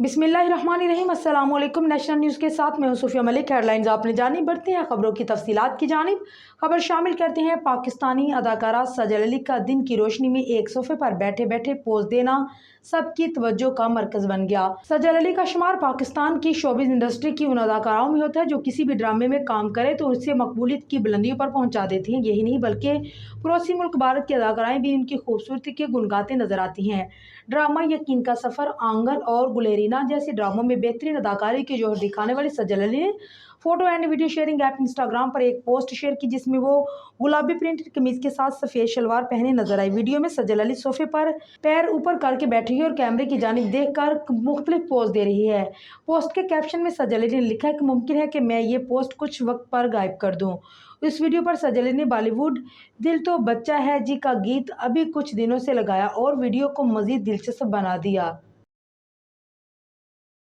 बिस्मिल्लाहिर्रहमानिर्रहीम। अस्सलाम वालेकुम। नेशनल न्यूज़ के साथ मैं हूं सूफिया मलिक। हेडलाइंस आपने जानी, बढ़ते हैं खबरों की तफसीलात की जानिब। खबर शामिल करते हैं पाकिस्तानी अदाकारा सजल अली का दिन की रोशनी में एक सोफे पर बैठे बैठे पोज देना सबकी तवज्जो का मरकज बन गया। सजल अली का शुमार पाकिस्तान की शोबिज़ इंडस्ट्री की उन अदाकाराओं में होता है जो किसी भी ड्रामे में काम करे तो उससे मकबूलियत की बुलंदियों पर पहुंचा देती हैं। यही नहीं बल्कि पड़ोसी मुल्क भारत की अदाकाराएं भी उनकी खूबसूरती के गुण गाते नजर आती हैं। ड्रामा यकीन का सफर, आंगन और गुलेरीना जैसे ड्रामों में बेहतरीन अदाकारी की जोहर दिखाने वाली सजल अली ने photo and video sharing app Instagram पर एक पोस्ट शेयर की जिसमें वो गुलाबी प्रिंटेड कमीज के साथ सफेद शलवार पहने नजर आई। वीडियो में सजल अली सोफे पर पैर ऊपर करके बैठी है और कैमरे की जानिब देखकर मुख्तलिफ पोज दे रही है। पोस्ट के कैप्शन में सजल अली ने लिखा है कि मुमकिन है कि मैं ये पोस्ट कुछ वक्त पर गायब कर दूं। इस वीडियो पर सजल अली ने बॉलीवुड दिल तो बच्चा है जी का गीत अभी कुछ दिनों से लगाया और वीडियो को मजीद दिलचस्प बना दिया।